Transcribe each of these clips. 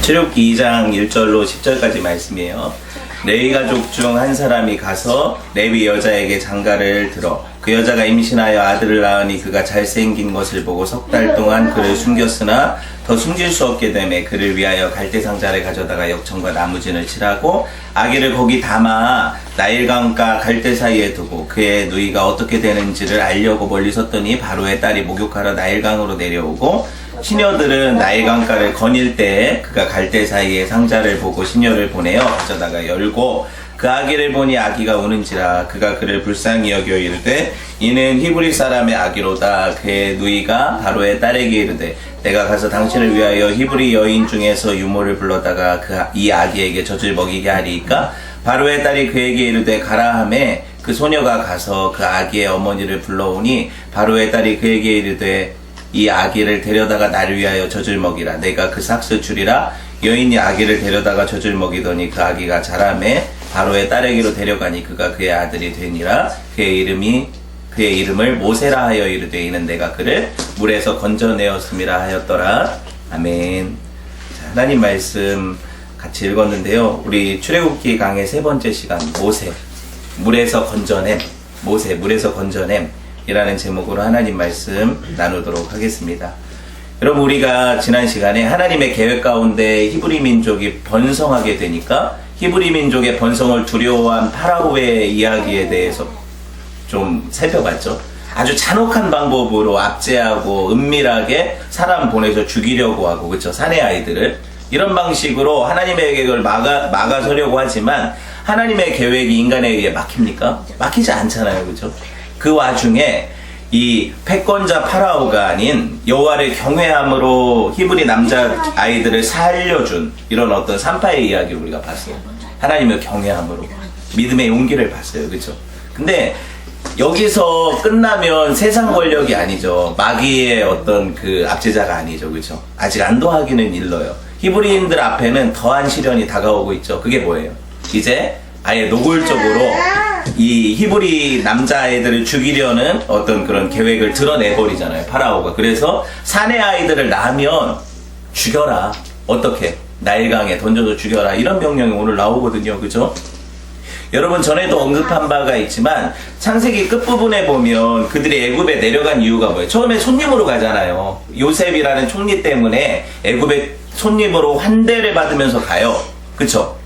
출애굽기 2장 1절로 10절까지 말씀이에요. 레위 가족 중 한 사람이 가서 레위 여자에게 장가를 들어 그 여자가 임신하여 아들을 낳으니 그가 잘생긴 것을 보고 석 달 동안 그를 숨겼으나 더 숨길 수 없게 되매 그를 위하여 갈대 상자를 가져다가 역청과 나무진을 칠하고 아기를 거기 담아 나일강과 갈대 사이에 두고 그의 누이가 어떻게 되는지를 알려고 멀리 섰더니 바로의 딸이 목욕하러 나일강으로 내려오고 시녀들은 나일강가를 거닐 때에 그가 갈대 사이에 상자를 보고 시녀를 보내어 가져다가 열고 그 아기를 보니 아기가 우는지라 그가 그를 불쌍히 여겨 이르되 이는 히브리 사람의 아기로다. 그의 누이가 바로의 딸에게 이르되 내가 가서 당신을 위하여 히브리 여인 중에서 유모를 불러다가 이 아기에게 젖을 먹이게 하리이까. 바로의 딸이 그에게 이르되 가라 하매 그 소녀가 가서 그 아기의 어머니를 불러오니 바로의 딸이 그에게 이르되 이 아기를 데려다가 나를 위하여 젖을 먹이라. 내가 그 삭스 주리라. 여인이 아기를 데려다가 젖을 먹이더니 그 아기가 자라매 바로의 딸에게로 데려가니 그가 그의 아들이 되니라. 그의 이름을 모세라 하여 이르되 이는 내가 그를 물에서 건져내었음이라 하였더라. 아멘. 자, 하나님 말씀 같이 읽었는데요. 우리 출애굽기 강의 세 번째 시간 모세 물에서 건져냄, 모세 물에서 건져냄 이라는 제목으로 하나님 말씀 나누도록 하겠습니다. 여러분, 우리가 지난 시간에 하나님의 계획 가운데 히브리 민족이 번성하게 되니까 히브리 민족의 번성을 두려워한 파라오의 이야기에 대해서 좀 살펴봤죠. 아주 잔혹한 방법으로 압제하고 은밀하게 사람 보내서 죽이려고 하고, 그쵸? 사내 아이들을 이런 방식으로 하나님의 계획을 막아서려고 하지만 하나님의 계획이 인간에 의해 막힙니까? 막히지 않잖아요, 그죠? 그 와중에 이 패권자 파라오가 아닌 여호와를 경외함으로 히브리 남자 아이들을 살려준 이런 어떤 산파의 이야기를 우리가 봤어요. 하나님을 경외함으로 믿음의 용기를 봤어요, 그렇죠? 근데 여기서 끝나면 세상 권력이 아니죠. 마귀의 어떤 그 압제자가 아니죠, 그렇죠? 아직 안도하기는 일러요. 히브리인들 앞에는 더한 시련이 다가오고 있죠. 그게 뭐예요? 이제 아예 노골적으로 이 히브리 남자아이들을 죽이려는 어떤 그런 계획을 드러내버리잖아요, 파라오가. 그래서 사내 아이들을 낳으면 죽여라. 어떻게? 나일강에 던져서 죽여라. 이런 명령이 오늘 나오거든요, 그죠? 여러분, 전에도 언급한 바가 있지만 창세기 끝부분에 보면 그들이 애굽에 내려간 이유가 뭐예요? 처음에 손님으로 가잖아요. 요셉이라는 총리 때문에 애굽에 손님으로 환대를 받으면서 가요, 그쵸?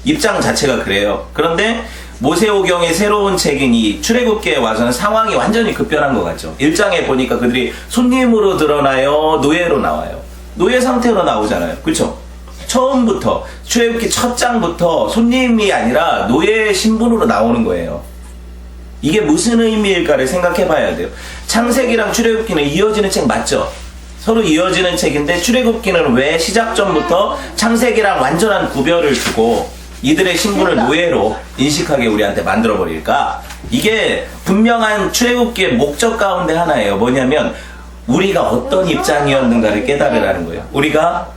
입장 자체가 그래요. 그런데 모세오경의 새로운 책인 이 출애굽기에 와서는 상황이 완전히 급변한 것 같죠. 1장에 보니까 그들이 손님으로 드러나요, 노예로 나와요. 노예 상태로 나오잖아요, 그렇죠? 처음부터 출애굽기 첫 장부터 손님이 아니라 노예의 신분으로 나오는 거예요. 이게 무슨 의미일까를 생각해 봐야 돼요. 창세기랑 출애굽기는 이어지는 책 맞죠? 서로 이어지는 책인데 출애굽기는 왜 시작전부터 창세기랑 완전한 구별을 두고 이들의 신분을 노예로 인식하게 우리한테 만들어버릴까? 이게 분명한 출애굽기의 목적 가운데 하나예요. 뭐냐면 우리가 어떤 입장이었는가를 깨달으라는 거예요. 우리가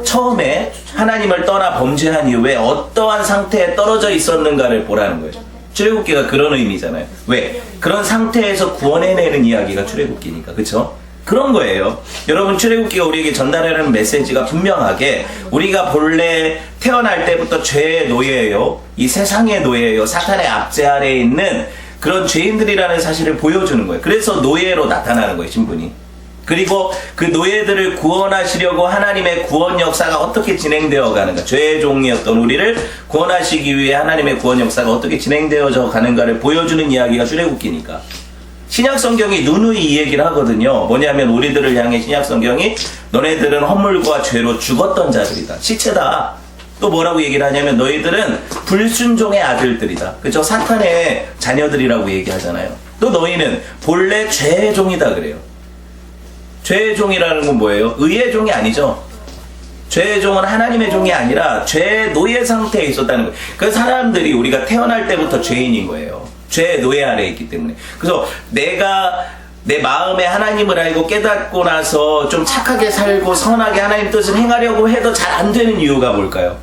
처음에 하나님을 떠나 범죄한 이후에 어떠한 상태에 떨어져 있었는가를 보라는 거예요. 출애굽기가 그런 의미잖아요. 왜? 그런 상태에서 구원해내는 이야기가 출애굽기니까, 그쵸? 그런 거예요. 여러분, 출애굽기가 우리에게 전달하는 메시지가 분명하게 우리가 본래 태어날 때부터 죄의 노예예요. 이 세상의 노예예요. 사탄의 압제 아래에 있는 그런 죄인들이라는 사실을 보여주는 거예요. 그래서 노예로 나타나는 거예요, 신분이. 그리고 그 노예들을 구원하시려고 하나님의 구원 역사가 어떻게 진행되어 가는가, 죄의 종이었던 우리를 구원하시기 위해 하나님의 구원 역사가 어떻게 진행되어져 가는가를 보여주는 이야기가 출애굽기니까. 신약 성경이 누누이 이 얘기를 하거든요. 뭐냐면 우리들을 향해 신약 성경이 너네들은 허물과 죄로 죽었던 자들이다. 시체다. 또 뭐라고 얘기를 하냐면 너희들은 불순종의 아들들이다. 그죠? 사탄의 자녀들이라고 얘기하잖아요. 또 너희는 본래 죄의 종이다 그래요. 죄의 종이라는 건 뭐예요? 의의 종이 아니죠. 죄의 종은 하나님의 종이 아니라 죄의 노예 상태에 있었다는 거예요. 그 사람들이 우리가 태어날 때부터 죄인인 거예요. 죄의 노예 아래에 있기 때문에. 그래서 내가 내 마음에 하나님을 알고 깨닫고 나서 좀 착하게 살고 선하게 하나님 뜻을 행하려고 해도 잘 안 되는 이유가 뭘까요?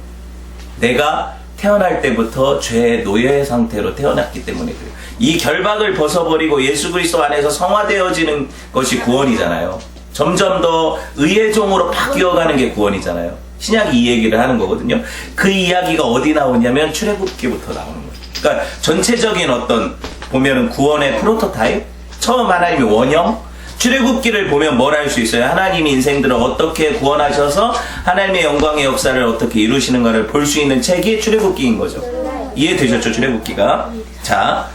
내가 태어날 때부터 죄의 노예 상태로 태어났기 때문에 그래요. 이 결박을 벗어버리고 예수 그리스도 안에서 성화되어지는 것이 구원이잖아요. 점점 더 의의 종으로 바뀌어가는 게 구원이잖아요. 신약이 이 얘기를 하는 거거든요. 그 이야기가 어디 나오냐면 출애굽기부터 나오는 거예요. 그러니까 전체적인 어떤 보면은 구원의 프로토타입, 처음 하나님의 원형, 출애굽기를 보면 뭘 알 수 있어요? 하나님이 인생들을 어떻게 구원하셔서 하나님의 영광의 역사를 어떻게 이루시는가를 볼 수 있는 책이 출애굽기인 거죠. 이해되셨죠? 출애굽기가. 자,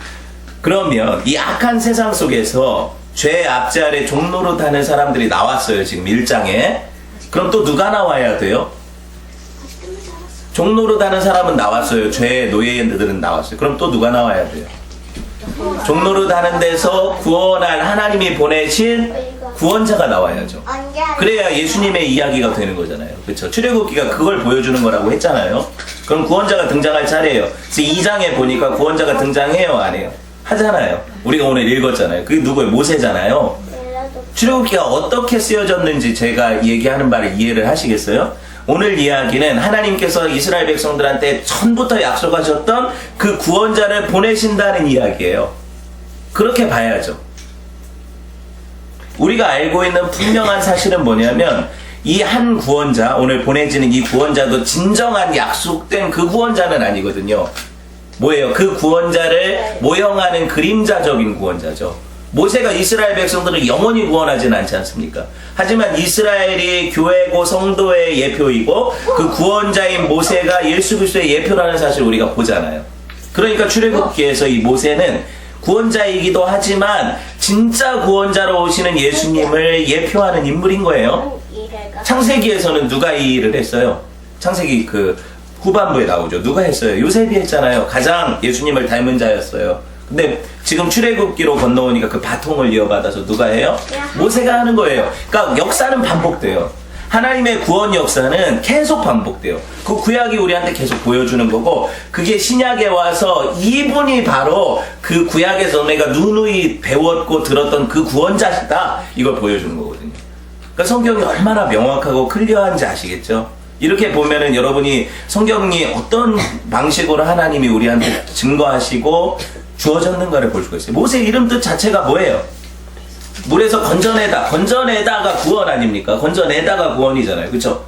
그러면 이 악한 세상 속에서 죄 앞지 아래 종로로 타는 사람들이 나왔어요. 지금 1장에. 그럼 또 누가 나와야 돼요? 종로로 타는 사람은 나왔어요. 죄의 노예인들은 나왔어요. 그럼 또 누가 나와야 돼요? 종로로 타는 데서 구원할 하나님이 보내신 구원자가 나와야죠. 그래야 예수님의 이야기가 되는 거잖아요. 그렇죠? 출애굽기가 그걸 보여주는 거라고 했잖아요. 그럼 구원자가 등장할 차례예요. 그래서 2장에 보니까 구원자가 등장해요, 안 해요? 하잖아요. 우리가 오늘 읽었잖아요. 그게 누구예요? 모세잖아요. 출애굽기가 어떻게 쓰여졌는지 제가 얘기하는 바를 이해를 하시겠어요? 오늘 이야기는 하나님께서 이스라엘 백성들한테 처음부터 약속하셨던 그 구원자를 보내신다는 이야기예요. 그렇게 봐야죠. 우리가 알고 있는 분명한 사실은 뭐냐면 이 한 구원자, 오늘 보내지는 이 구원자도 진정한 약속된 그 구원자는 아니거든요. 뭐예요? 그 구원자를 모형하는 그림자적인 구원자죠. 모세가 이스라엘 백성들을 영원히 구원하지는 않지 않습니까? 하지만 이스라엘이 교회고 성도의 예표이고 그 구원자인 모세가 예수 그리스도의 예표라는 사실을 우리가 보잖아요. 그러니까 출애굽기에서 이 모세는 구원자이기도 하지만 진짜 구원자로 오시는 예수님을 예표하는 인물인 거예요. 창세기에서는 누가 이 일을 했어요? 창세기 그 후반부에 나오죠. 누가 했어요? 요셉이 했잖아요. 가장 예수님을 닮은 자였어요. 근데 지금 출애굽기로 건너오니까 그 바통을 이어받아서 누가 해요? 모세가 하는 거예요. 그러니까 역사는 반복돼요. 하나님의 구원 역사는 계속 반복돼요. 그 구약이 우리한테 계속 보여주는 거고, 그게 신약에 와서 이분이 바로 그 구약에서 내가 누누이 배웠고 들었던 그 구원자시다, 이걸 보여주는 거거든요. 그러니까 성경이 얼마나 명확하고 클리어한지 아시겠죠? 이렇게 보면은 여러분이 성경이 어떤 방식으로 하나님이 우리한테 증거하시고 주어졌는가를 볼 수가 있어요. 모세 이름 뜻 자체가 뭐예요? 물에서 건져내다가 구원 아닙니까? 건져내다가 구원이잖아요. 그쵸?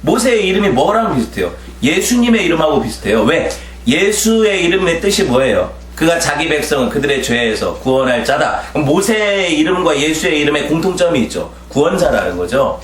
모세의 이름이 뭐랑 비슷해요? 예수님의 이름하고 비슷해요. 왜? 예수의 이름의 뜻이 뭐예요? 그가 자기 백성은 그들의 죄에서 구원할 자다. 그럼 모세의 이름과 예수의 이름에 공통점이 있죠. 구원자라는 거죠.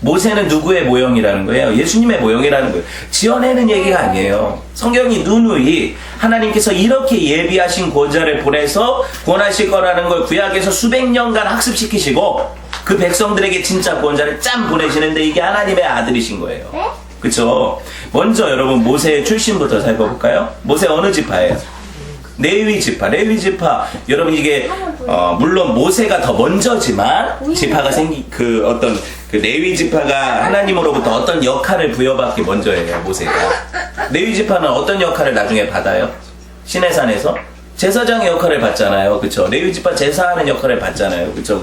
모세는 누구의 모형이라는 거예요? 예수님의 모형이라는 거예요. 지어내는 얘기가 아니에요. 성경이 누누이 하나님께서 이렇게 예비하신 구원자를 보내서 구원하실 거라는 걸 구약에서 수백 년간 학습시키시고 그 백성들에게 진짜 구원자를 짠 보내시는데 이게 하나님의 아들이신 거예요. 그쵸? 먼저 여러분 모세의 출신부터 살펴볼까요? 모세 어느 지파예요? 레위 지파. 여러분 이게 물론 모세가 더 먼저지만 지파가 그 어떤 그 레위 지파가 하나님으로부터 어떤 역할을 부여받기 먼저예요. 모세가. 레위 지파는 어떤 역할을 나중에 받아요? 시내산에서 제사장의 역할을 받잖아요. 그쵸? 레위 지파 제사하는 역할을 받잖아요. 그쵸?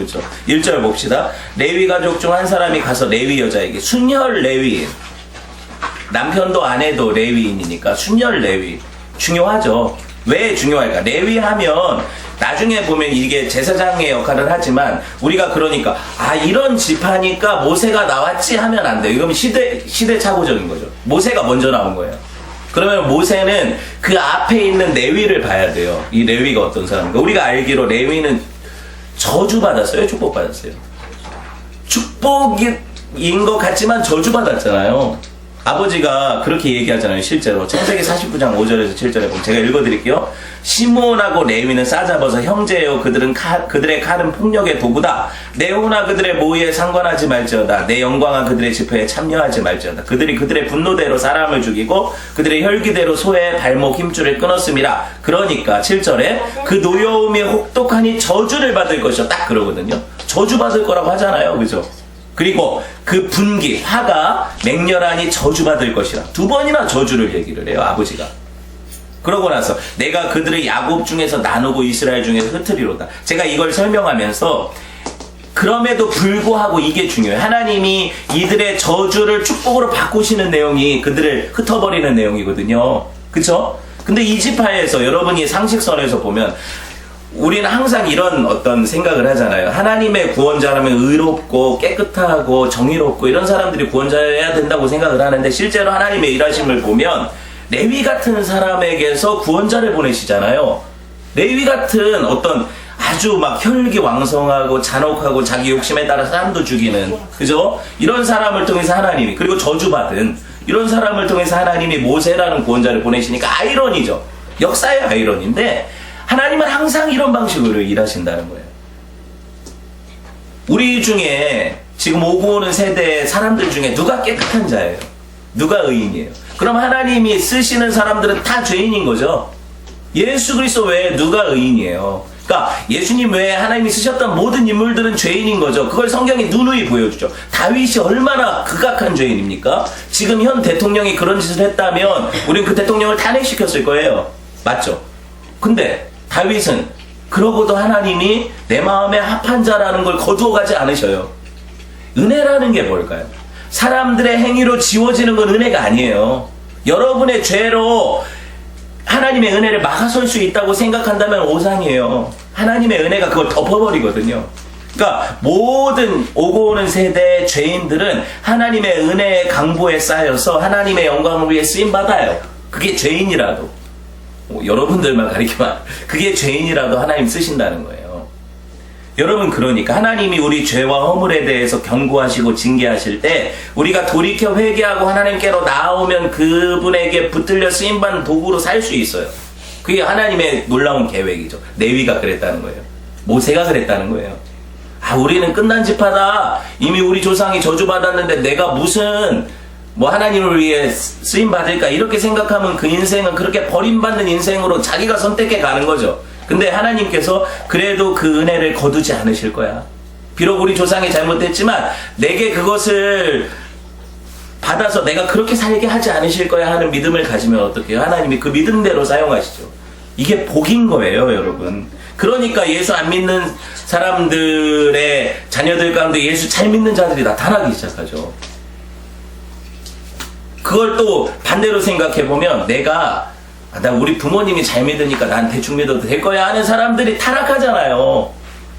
1절 봅시다. 레위 가족 중 한 사람이 가서 레위 여자에게, 순혈 레위인, 남편도 아내도 레위인이니까 순혈 레위 중요하죠. 왜 중요할까? 레위 하면 나중에 보면 이게 제사장의 역할을 하지만 우리가 그러니까 이런 지파니까 모세가 나왔지 하면 안 돼요. 이건 시대착오적인 거죠. 모세가 먼저 나온 거예요. 그러면 모세는 그 앞에 있는 레위를 봐야 돼요. 이 레위가 어떤 사람인가? 우리가 알기로 레위는 저주받았어요? 축복받았어요? 축복인 것 같지만 저주받았잖아요. 아버지가 그렇게 얘기하잖아요. 실제로 창세기 49장 5절에서 7절에 보면 제가 읽어드릴게요. 시므온하고 레위는 싸잡아서 형제요 그들의 칼은 폭력의 도구다. 내 호나 그들의 모의에 상관하지 말지어다. 내 영광한 그들의 집회에 참여하지 말지어다. 그들이 그들의 분노대로 사람을 죽이고 그들의 혈기대로 소의 발목 힘줄을 끊었음이라. 그러니까 7절에 그 노여움이 혹독하니 저주를 받을 것이요. 딱 그러거든요. 저주받을 거라고 하잖아요. 그죠? 그리고 그 분기, 화가 맹렬하니 저주받을 것이라. 2번이나 저주를 얘기를 해요, 아버지가. 그러고 나서 내가 그들을 야곱 중에서 나누고 이스라엘 중에서 흩으리로다. 제가 이걸 설명하면서 그럼에도 불구하고 이게 중요해요. 하나님이 이들의 저주를 축복으로 바꾸시는 내용이 그들을 흩어버리는 내용이거든요. 그쵸? 근데 이 지파에서 여러분이 상식선에서 보면 우리는 항상 이런 어떤 생각을 하잖아요. 하나님의 구원자라면 의롭고 깨끗하고 정의롭고 이런 사람들이 구원자여야 된다고 생각을 하는데, 실제로 하나님의 일하심을 보면 레위 같은 사람에게서 구원자를 보내시잖아요. 레위 같은 어떤 아주 막 혈기왕성하고 잔혹하고 자기 욕심에 따라 사람도 죽이는, 그죠? 이런 사람을 통해서 하나님이, 그리고 저주받은 이런 사람을 통해서 하나님이 모세라는 구원자를 보내시니까 아이러니죠. 역사의 아이러니인데, 하나님은 항상 이런 방식으로 일하신다는 거예요. 우리 중에 지금 오고 오는 세대의 사람들 중에 누가 깨끗한 자예요? 누가 의인이에요? 그럼 하나님이 쓰시는 사람들은 다 죄인인 거죠. 예수 그리스도 외에 누가 의인이에요? 그러니까 예수님 외에 하나님이 쓰셨던 모든 인물들은 죄인인 거죠. 그걸 성경이 누누이 보여주죠. 다윗이 얼마나 극악한 죄인입니까? 지금 현 대통령이 그런 짓을 했다면 우리는 그 대통령을 탄핵시켰을 거예요. 맞죠? 근데 다윗은 그러고도 하나님이 내 마음에 합한 자라는 걸 거두어가지 않으셔요. 은혜라는 게 뭘까요? 사람들의 행위로 지워지는 건 은혜가 아니에요. 여러분의 죄로 하나님의 은혜를 막아설 수 있다고 생각한다면 오산이에요. 하나님의 은혜가 그걸 덮어버리거든요. 그러니까 모든 오고 오는 세대의 죄인들은 하나님의 은혜의 강보에 쌓여서 하나님의 영광을 위해 쓰임받아요. 그게 죄인이라도. 여러분들만 가리키면 그게 죄인이라도 하나님 쓰신다는 거예요. 여러분, 그러니까 하나님이 우리 죄와 허물에 대해서 경고하시고 징계하실 때 우리가 돌이켜 회개하고 하나님께로 나아오면 그분에게 붙들려 쓰임받는 도구로 살 수 있어요. 그게 하나님의 놀라운 계획이죠. 레위가 그랬다는 거예요. 모세가 그랬다는 거예요. 아, 우리는 끝난 지파다. 이미 우리 조상이 저주받았는데 내가 무슨 하나님을 위해 쓰임받을까, 이렇게 생각하면 그 인생은 그렇게 버림받는 인생으로 자기가 선택해 가는 거죠. 근데 하나님께서 그래도 그 은혜를 거두지 않으실 거야. 비록 우리 조상이 잘못했지만 내게 그것을 받아서 내가 그렇게 살게 하지 않으실 거야 하는 믿음을 가지면 어떻게 해요? 하나님이 그 믿음대로 사용하시죠. 이게 복인 거예요, 여러분. 그러니까 예수 안 믿는 사람들의 자녀들 가운데 예수 잘 믿는 자들이 나타나기 시작하죠. 그걸 또 반대로 생각해보면 나 우리 부모님이 잘 믿으니까 난 대충 믿어도 될 거야 하는 사람들이 타락하잖아요.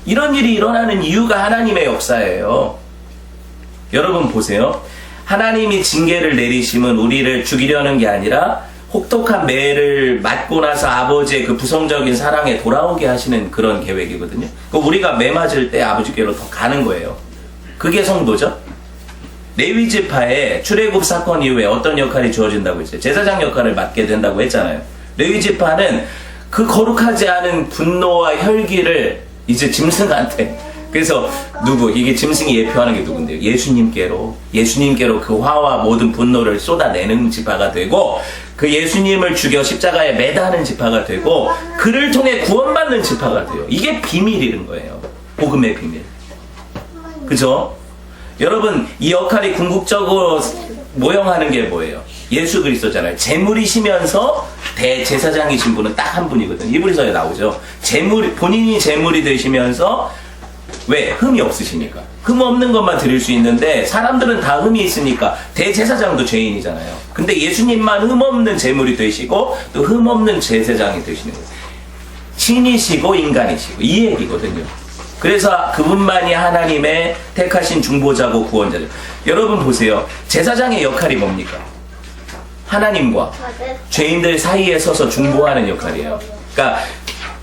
이런 일이 일어나는 이유가 하나님의 역사예요. 여러분 보세요. 하나님이 징계를 내리심은 우리를 죽이려는 게 아니라 혹독한 매를 맞고 나서 아버지의 그 부성적인 사랑에 돌아오게 하시는 그런 계획이거든요. 우리가 매 맞을 때 아버지께로 더 가는 거예요. 그게 성도죠. 레위 지파의 출애굽 사건 이후에 어떤 역할이 주어진다고 했어요? 제사장 역할을 맡게 된다고 했잖아요. 레위 지파는 그 거룩하지 않은 분노와 혈기를 이제 짐승한테, 그래서 이게 짐승이 예표하는 게 누군데요? 예수님께로 그 화와 모든 분노를 쏟아내는 지파가 되고, 그 예수님을 죽여 십자가에 매다하는 지파가 되고, 그를 통해 구원받는 지파가 돼요. 이게 비밀인 거예요. 복음의 비밀. 그죠? 여러분, 이 역할이 궁극적으로 모형하는 게 뭐예요? 예수 그리스도잖아요. 제물이시면서 대제사장이신 분은 딱 한 분이거든요. 이브리서에 나오죠. 본인이 제물이 되시면서, 왜? 흠이 없으시니까. 흠 없는 것만 드릴 수 있는데 사람들은 다 흠이 있으니까 대제사장도 죄인이잖아요. 근데 예수님만 흠 없는 제물이 되시고 또 흠 없는 제사장이 되시는 거예요. 신이시고 인간이시고, 이 얘기거든요. 그래서 그분만이 하나님의 택하신 중보자고 구원자죠. 여러분 보세요. 제사장의 역할이 뭡니까? 하나님과 죄인들 사이에 서서 중보하는 역할이에요. 그러니까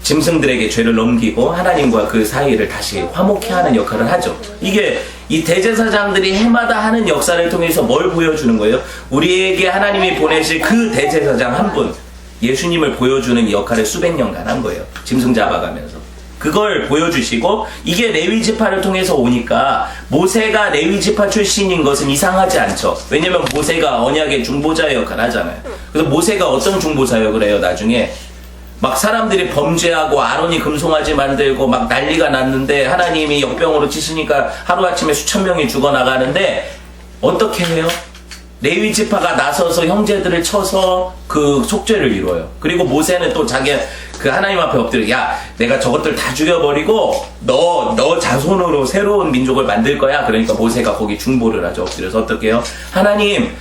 짐승들에게 죄를 넘기고 하나님과 그 사이를 다시 화목케 하는 역할을 하죠. 이게 이 대제사장들이 해마다 하는 역사를 통해서 뭘 보여주는 거예요? 우리에게 하나님이 보내실 그 대제사장 한 분, 예수님을 보여주는 역할을 수백 년간 한 거예요. 짐승 잡아가면서. 그걸 보여주시고, 이게 레위 지파를 통해서 오니까 모세가 레위 지파 출신인 것은 이상하지 않죠. 왜냐면 모세가 언약의 중보자 역할을 하잖아요. 그래서 모세가 어떤 중보자 역을 해요? 나중에 막 사람들이 범죄하고 아론이 금송아지 만들고 막 난리가 났는데 하나님이 역병으로 치시니까 하루아침에 수천 명이 죽어나가는데 어떻게 해요? 레위 지파가 나서서 형제들을 쳐서 그 속죄를 이루어요. 그리고 모세는 또 자기 그 하나님 앞에 엎드려, 야, 내가 저것들 다 죽여버리고 너 자손으로 새로운 민족을 만들 거야. 그러니까 모세가 거기 중보를 하죠. 엎드려서 어떻게 해요? 하나님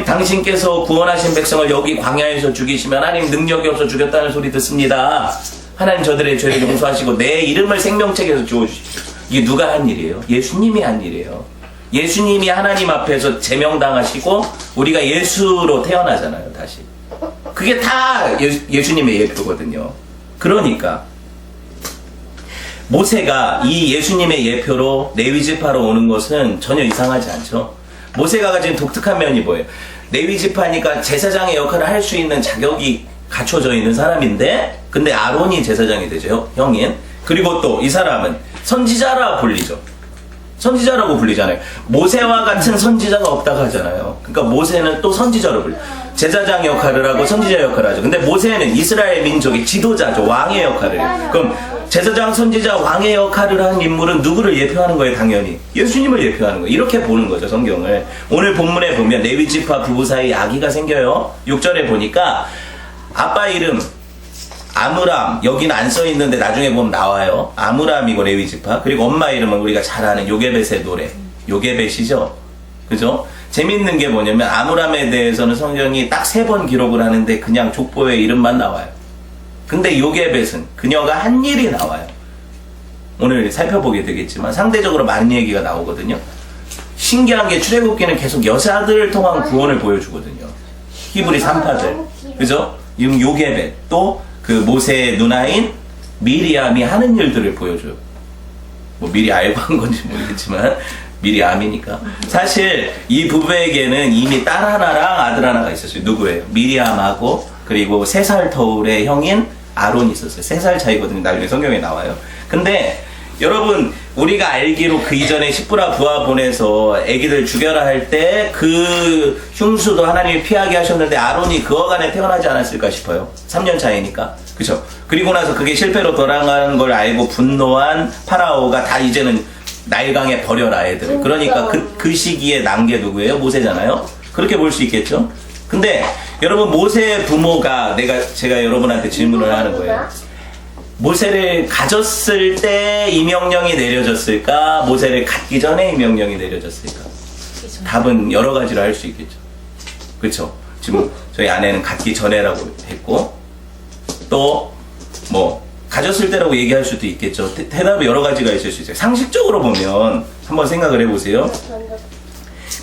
당신께서 구원하신 백성을 여기 광야에서 죽이시면 하나님 능력이 없어 죽였다는 소리 듣습니다. 하나님 저들의 죄를 용서하시고 내 이름을 생명책에서 지워주십시오. 이게 누가 한 일이에요? 예수님이 한 일이에요. 예수님이 하나님 앞에서 제명당하시고 우리가 예수로 태어나잖아요. 다시. 그게 다 예수님의 예표거든요. 그러니까 모세가 이 예수님의 예표로 레위지파로 오는 것은 전혀 이상하지 않죠. 모세가 가진 독특한 면이 뭐예요? 레위지파니까 제사장의 역할을 할 수 있는 자격이 갖춰져 있는 사람인데, 근데 아론이 제사장이 되죠, 형인. 그리고 또 이 사람은 선지자라 불리죠. 선지자라고 불리잖아요. 모세와 같은 선지자가 없다고 하잖아요. 그러니까 모세는 또 선지자로 불려. 제사장 역할을 하고 선지자 역할을 하죠. 근데 모세는 이스라엘 민족의 지도자죠. 왕의 역할을 해요. 그럼 제사장, 선지자, 왕의 역할을 한 인물은 누구를 예표하는 거예요? 당연히 예수님을 예표하는 거예요. 이렇게 보는 거죠, 성경을. 오늘 본문에 보면 레위지파 부부 사이 아기가 생겨요. 6절에 보니까 아빠 이름 아므람, 여기는 안 써있는데 나중에 보면 나와요. 아므람이고 레위지파. 그리고 엄마 이름은 우리가 잘 아는 요게벳의 노래, 요게벳이죠. 그죠? 재밌는 게 뭐냐면 아므람에 대해서는 성경이 딱 3번 기록을 하는데 그냥 족보의 이름만 나와요. 근데 요게벳은 그녀가 한 일이 나와요. 오늘 살펴보게 되겠지만 상대적으로 많은 얘기가 나오거든요. 신기한 게 출애굽기는 계속 여자들을 통한 구원을 보여주거든요. 히브리 3파들. 그죠? 요게벳 또 그 모세의 누나인 미리암이 하는 일들을 보여줘요. 뭐 미리 알고 한 건지 모르겠지만 미리암이니까. 사실 이 부부에게는 이미 딸 하나랑 아들 하나가 있었어요. 누구예요? 미리암하고 그리고 3살 터울의 형인 아론이 있었어요. 3살 차이거든요. 나중에 성경에 나와요. 근데 여러분 우리가 알기로 그 이전에 십부라 부하 보내서 애기들 죽여라 할 때 그 흉수도 하나님이 피하게 하셨는데 아론이 그 어간에 태어나지 않았을까 싶어요. 3년 차이니까. 그죠? 그리고 나서 그게 실패로 돌아가는 걸 알고 분노한 파라오가 다 이제는 나일강에 버려라 애들을. 그러니까 그 시기에 난 게 누구예요? 모세잖아요. 그렇게 볼 수 있겠죠? 근데 여러분 모세의 부모가 제가 여러분한테 질문을 하는 거예요. 모세를 가졌을 때 이 명령이 내려졌을까? 모세를 갖기 전에 이 명령이 내려졌을까? 답은 여러 가지로 할 수 있겠죠. 그렇죠? 지금 저희 아내는 갖기 전에라고 했고 또 뭐 가졌을 때라고 얘기할 수도 있겠죠. 대답이 여러 가지가 있을 수 있어요. 상식적으로 보면 한번 생각을 해보세요.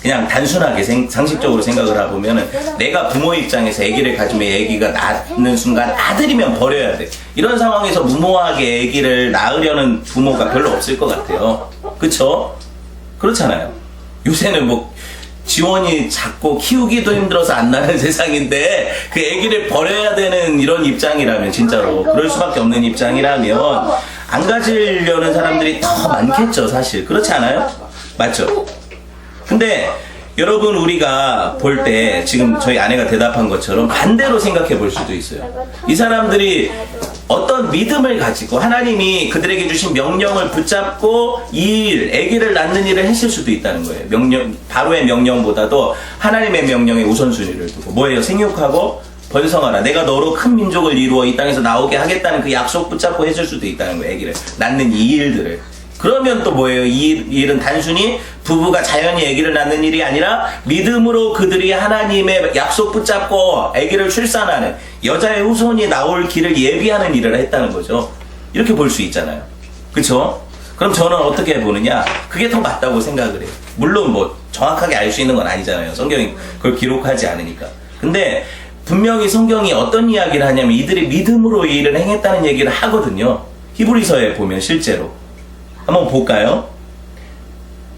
그냥 단순하게 상식적으로 생각을 해보면 내가 부모 입장에서 아기를 가지면 아기가 낳는 순간 아들이면 버려야 돼. 이런 상황에서 무모하게 아기를 낳으려는 부모가 별로 없을 것 같아요. 그쵸? 그렇잖아요. 요새는 뭐 지원이 작고 키우기도 힘들어서 안 나는 세상인데 그 아기를 버려야 되는 이런 입장이라면 진짜로 그럴 수밖에 없는 입장이라면 안 가지려는 사람들이 더 많겠죠. 사실 그렇지 않아요? 맞죠? 근데 여러분 우리가 볼 때 지금 저희 아내가 대답한 것처럼 반대로 생각해 볼 수도 있어요. 이 사람들이 어떤 믿음을 가지고 하나님이 그들에게 주신 명령을 붙잡고 이 일, 아기를 낳는 일을 했을 수도 있다는 거예요. 바로의 명령보다도 하나님의 명령에 우선순위를 두고 뭐예요? 생육하고 번성하라. 내가 너로 큰 민족을 이루어 이 땅에서 나오게 하겠다는 그 약속 붙잡고 했을 수도 있다는 거예요. 아기를 낳는 이 일들을. 그러면 또 뭐예요? 이 일은 단순히 부부가 자연히 아기를 낳는 일이 아니라 믿음으로 그들이 하나님의 약속 붙잡고 아기를 출산하는 여자의 후손이 나올 길을 예비하는 일을 했다는 거죠. 이렇게 볼 수 있잖아요. 그쵸? 그럼 저는 어떻게 보느냐? 그게 더 맞다고 생각을 해요. 물론 뭐 정확하게 알 수 있는 건 아니잖아요. 성경이 그걸 기록하지 않으니까. 근데 분명히 성경이 어떤 이야기를 하냐면 이들이 믿음으로 이 일을 행했다는 얘기를 하거든요. 히브리서에 보면 실제로. 한번 볼까요?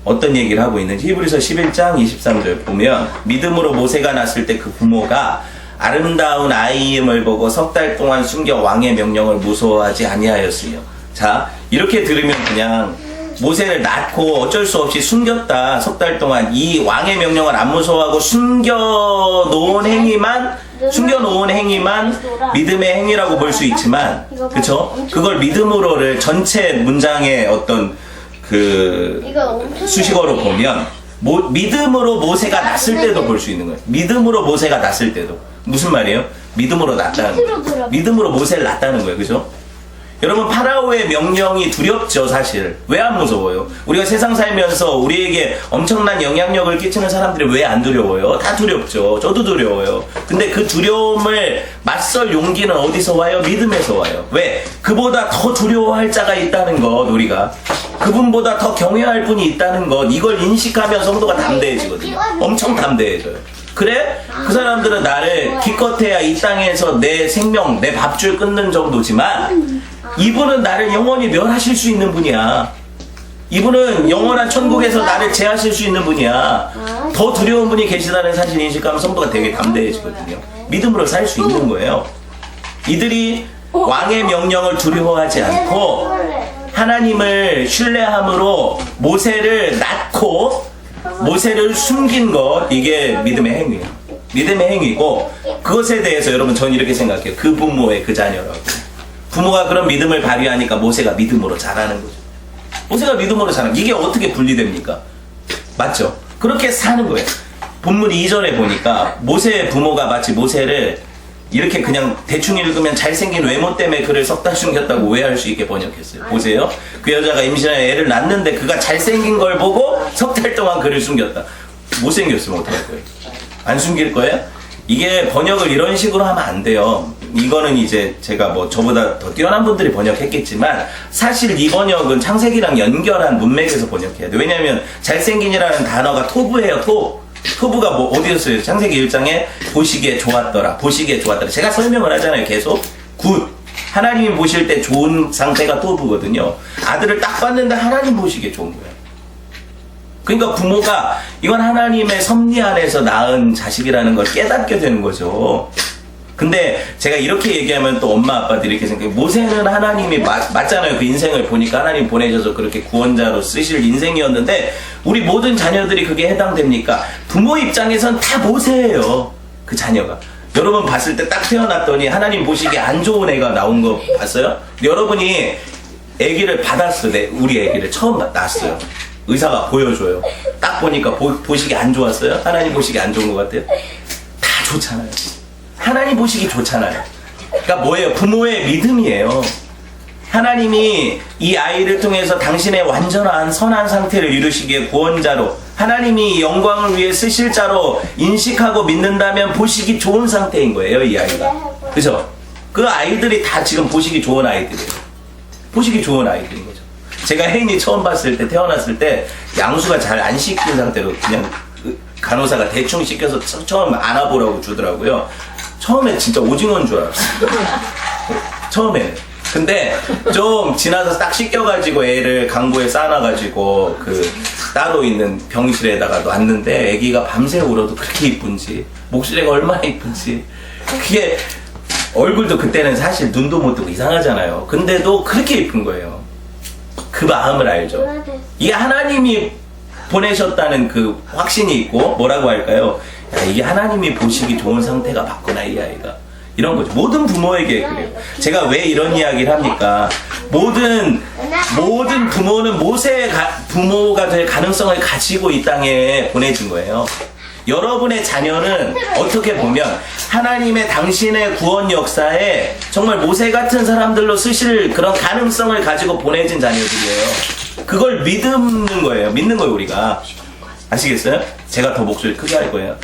어떤 얘기를 하고 있는지. 히브리서 11장 23절 보면 믿음으로 모세가 낳았을 때 그 부모가 아름다운 아이임을 보고 3달 동안 숨겨 왕의 명령을 무서워하지 아니하였으며. 자, 이렇게 들으면 그냥 모세를 낳고 어쩔 수 없이 숨겼다. 3달 동안 이 왕의 명령을 안 무서워하고 숨겨놓은 행위만 믿음의 행위라고 볼 수 있지만, 그쵸? 그걸 믿음으로를 전체 문장의 어떤 수식어로 보면 믿음으로 모세가 낳았을 때도 볼 수 있는 거예요. 믿음으로 모세가 낳았을 때도. 무슨 말이에요? 믿음으로 낳았다는 거예요. 믿음으로 모세를 낳았다는 거예요. 그죠? 여러분 파라오의 명령이 두렵죠 사실. 왜 안 무서워요? 우리가 세상 살면서 우리에게 엄청난 영향력을 끼치는 사람들이 왜 안 두려워요? 다 두렵죠. 저도 두려워요. 근데 그 두려움을 맞설 용기는 어디서 와요? 믿음에서 와요. 왜? 그보다 더 두려워할 자가 있다는 것, 우리가 그분보다 더 경외할 분이 있다는 것, 이걸 인식하면 성도가 담대해지거든요. 엄청 담대해져요. 그래? 그 사람들은 나를 기껏해야 이 땅에서 내 생명, 내 밥줄 끊는 정도지만 이분은 나를 영원히 멸하실 수 있는 분이야. 이분은 영원한 천국에서 나를 제하실 수 있는 분이야. 더 두려운 분이 계시다는 사실 인식하면 성도가 되게 담대해지거든요. 믿음으로 살 수 있는 거예요. 이들이 왕의 명령을 두려워하지 않고 하나님을 신뢰함으로 모세를 낳고 모세를 숨긴 것, 이게 믿음의 행위예요. 믿음의 행위고, 그것에 대해서 여러분 저는 이렇게 생각해요. 그 부모의 그 자녀라고. 부모가 그런 믿음을 발휘하니까 모세가 믿음으로 자라는 거죠. 모세가 믿음으로 자라는, 이게 어떻게 분리됩니까? 맞죠? 그렇게 사는 거예요. 본문 2절에 보니까 모세의 부모가 마치 모세를 이렇게 그냥 대충 읽으면 잘생긴 외모 때문에 그를 석 달 숨겼다고 오해할 수 있게 번역했어요. 보세요. 그 여자가 임신하여 애를 낳는데 그가 잘생긴 걸 보고 석 달 동안 그를 숨겼다. 못생겼으면 어떡할 거예요? 안 숨길 거예요? 이게 번역을 이런 식으로 하면 안 돼요. 이거는 이제 제가 뭐 저보다 더 뛰어난 분들이 번역했겠지만 사실 이 번역은 창세기랑 연결한 문맥에서 번역해야 돼요. 왜냐하면 잘생긴이라는 단어가 토부예요. 토부가 뭐 어디서 써요? 창세기 1장에 보시기에 좋았더라. 보시기에 좋았더라. 제가 설명을 하잖아요. 계속. 굿. 하나님이 보실 때 좋은 상태가 토부거든요. 아들을 딱 봤는데 하나님 보시기에 좋은 거예요. 그러니까 부모가 이건 하나님의 섭리 안에서 낳은 자식이라는 걸 깨닫게 되는 거죠. 근데 제가 이렇게 얘기하면 또 엄마 아빠들이 이렇게 생각해요. 모세는 하나님이 맞잖아요. 그 인생을 보니까 하나님 보내셔서 그렇게 구원자로 쓰실 인생이었는데 우리 모든 자녀들이 그게 해당됩니까? 부모 입장에선 다 모세예요. 그 자녀가. 여러분 봤을 때 딱 태어났더니 하나님 보시기에 안 좋은 애가 나온 거 봤어요? 좋은이 아기를 받았어. 우리 아기를 처음 낳았어요. 의사가 보여줘요. 딱 보니까 보시기 안 좋았어요? 하나님 보시기 안 좋은 것 같아요? 다 좋잖아요. 하나님 보시기 좋잖아요. 그러니까 뭐예요? 부모의 믿음이에요. 하나님이 이 아이를 통해서 당신의 완전한 선한 상태를 이루시기에 구원자로, 하나님이 영광을 위해 쓰실 자로 인식하고 믿는다면 보시기 좋은 상태인 거예요, 이 아이가. 그죠? 그 아이들이 다 지금 보시기 좋은 아이들이에요. 보시기 좋은 아이들인 거죠. 제가 혜인이 처음 봤을 때, 태어났을 때 양수가 잘 안 씻긴 상태로 그냥 간호사가 대충 씻겨서 처음 안아보라고 주더라고요. 처음에 진짜 오징어인 줄 알았어요. 처음에는. 근데 좀 지나서 딱 씻겨가지고 애를 강보에 싸놔가지고 그 따로 있는 병실에다가 놨는데 애기가 밤새 울어도 그렇게 이쁜지, 목소리가 얼마나 이쁜지, 그게 얼굴도 그때는 사실 눈도 못 뜨고 이상하잖아요. 근데도 그렇게 이쁜 거예요. 그 마음을 알죠. 이게 하나님이 보내셨다는 그 확신이 있고, 뭐라고 할까요? 야, 이게 하나님이 보시기 좋은 상태가 맞구나, 이 아이가. 이런 거죠. 모든 부모에게 그래요. 제가 왜 이런 이야기를 합니까? 모든 부모는 모세의 부모가 될 가능성을 가지고 이 땅에 보내준 거예요. 여러분의 자녀는 어떻게 보면 하나님의 당신의 구원 역사에 정말 모세 같은 사람들로 쓰실 그런 가능성을 가지고 보내진 자녀들이에요. 그걸 믿는 거예요. 믿는 거예요, 우리가. 아시겠어요? 제가 더 목소리 크게 할 거예요.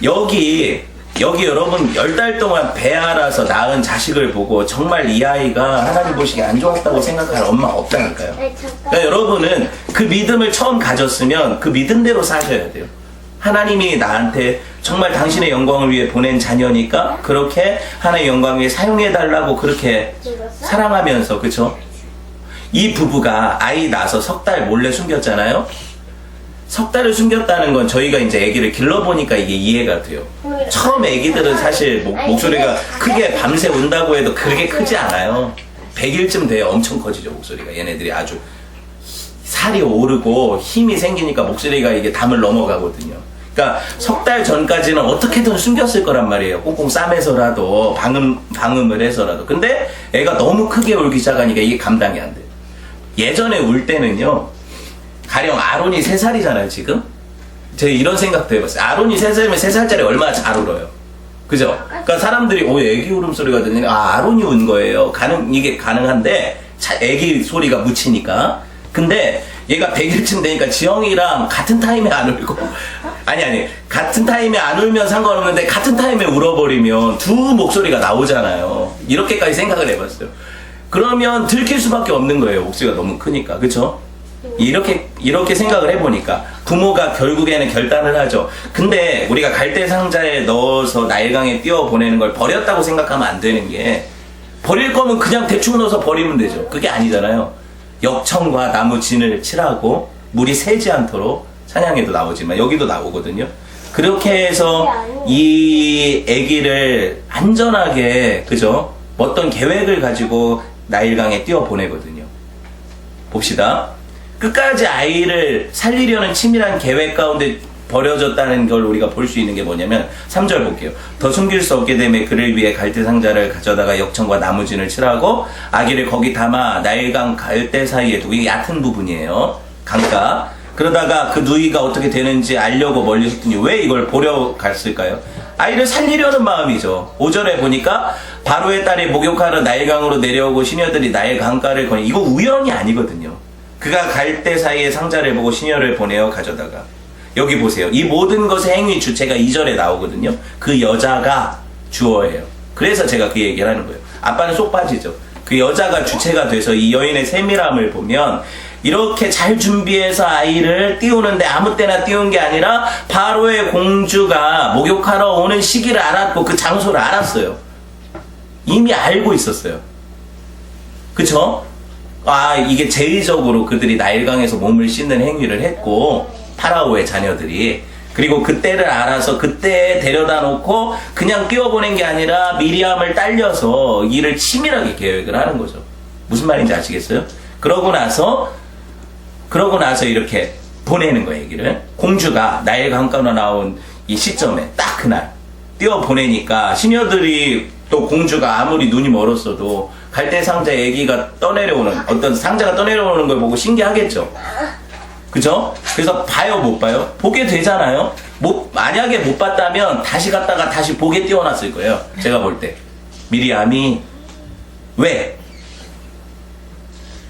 여기 여러분 10달 동안 배 알아서 낳은 자식을 보고 정말 이 아이가 하나님 보시기에 안 좋았다고 생각할 엄마가 없다니까요. 그러니까 여러분은 그 믿음을 처음 가졌으면 그 믿음대로 사셔야 돼요. 하나님이 나한테 정말 당신의 영광을 위해 보낸 자녀니까 그렇게 하나님의 영광 위해 사용해달라고 그렇게 사랑하면서, 그쵸? 이 부부가 아이 낳아서 석 달 몰래 숨겼잖아요. 석 달을 숨겼다는 건 저희가 이제 아기를 길러보니까 이게 이해가 돼요. 처음 아기들은 사실 목소리가 크게 밤새 운다고 해도 그렇게 크지 않아요. 100일쯤 돼요. 엄청 커지죠, 목소리가. 얘네들이 아주 살이 오르고 힘이 생기니까 목소리가 이게 담을 넘어가거든요. 그러니까 석 달 전까지는 어떻게든 숨겼을 거란 말이에요. 꽁꽁 싸매서라도 방음을 해서라도. 근데 애가 너무 크게 울기 시작하니까 이게 감당이 안 돼요. 예전에 울 때는요, 가령 아론이 3살이잖아요, 지금? 제가 이런 생각도 해봤어요. 아론이 3살이면 3살짜리 얼마나 잘 울어요. 그죠? 그러니까 사람들이 애기 울음소리가 들리니 아론이 운 거예요. 이게 가능한데 애기 소리가 묻히니까. 근데 얘가 100일쯤 되니까 지영이랑 같은 타임에 안 울고 아니 같은 타임에 안 울면 상관없는데 같은 타임에 울어버리면 두 목소리가 나오잖아요. 이렇게까지 생각을 해봤어요. 그러면 들킬 수밖에 없는 거예요. 목소리가 너무 크니까. 그쵸? 이렇게 생각을 해보니까 부모가 결국에는 결단을 하죠. 근데 우리가 갈대 상자에 넣어서 나일강에 띄워 보내는 걸 버렸다고 생각하면 안 되는 게, 버릴 거면 그냥 대충 넣어서 버리면 되죠. 그게 아니잖아요. 역청과 나무 진을 칠하고 물이 새지 않도록, 찬양에도 나오지만 여기도 나오거든요. 그렇게 해서 이 아기를 안전하게, 그죠? 어떤 계획을 가지고 나일강에 띄워 보내거든요. 봅시다. 끝까지 아이를 살리려는 치밀한 계획 가운데 버려졌다는 걸 우리가 볼 수 있는 게 뭐냐면 3절 볼게요. 더 숨길 수 없게 되매 그를 위해 갈대 상자를 가져다가 역청과 나무진을 칠하고 아기를 거기 담아 나일강 갈대 사이에 두고, 이게 얕은 부분이에요. 강가. 그러다가 그 누이가 어떻게 되는지 알려고 멀리 섰더니 왜 이걸 보려 갔을까요? 아이를 살리려는 마음이죠. 5절에 보니까 바로의 딸이 목욕하러 나일강으로 내려오고 시녀들이 나일 강가를 거니, 이거 우연이 아니거든요. 그가 갈대 사이에 상자를 보고 시녀를 보내어 가져다가, 여기 보세요. 이 모든 것의 행위 주체가 2절에 나오거든요. 그 여자가 주어예요. 그래서 제가 그 얘기를 하는 거예요. 아빠는 쏙 빠지죠. 그 여자가 주체가 돼서 이 여인의 세밀함을 보면, 이렇게 잘 준비해서 아이를 띄우는데 아무 때나 띄운 게 아니라 바로의 공주가 목욕하러 오는 시기를 알았고 그 장소를 알았어요. 이미 알고 있었어요. 그쵸? 이게 제의적으로 그들이 나일강에서 몸을 씻는 행위를 했고, 파라오의 자녀들이. 그리고 그때를 알아서 그때에 데려다 놓고 그냥 띄워보낸 게 아니라 미리암을 딸려서 이를 치밀하게 계획을 하는 거죠. 무슨 말인지 아시겠어요? 그러고 나서 이렇게 보내는 거예요, 얘기를. 공주가 나일강가로 나온 이 시점에 딱 그날 띄워보내니까 시녀들이, 또 공주가 아무리 눈이 멀었어도 갈대 상자 애기가 떠내려오는, 어떤 상자가 떠내려오는 걸 보고 신기하겠죠. 그죠? 그래서 봐요, 못 봐요? 보게 되잖아요. 만약에 못 봤다면 다시 갔다가 다시 보게 띄워놨을 거예요. 제가 볼 때. 미리암이 왜?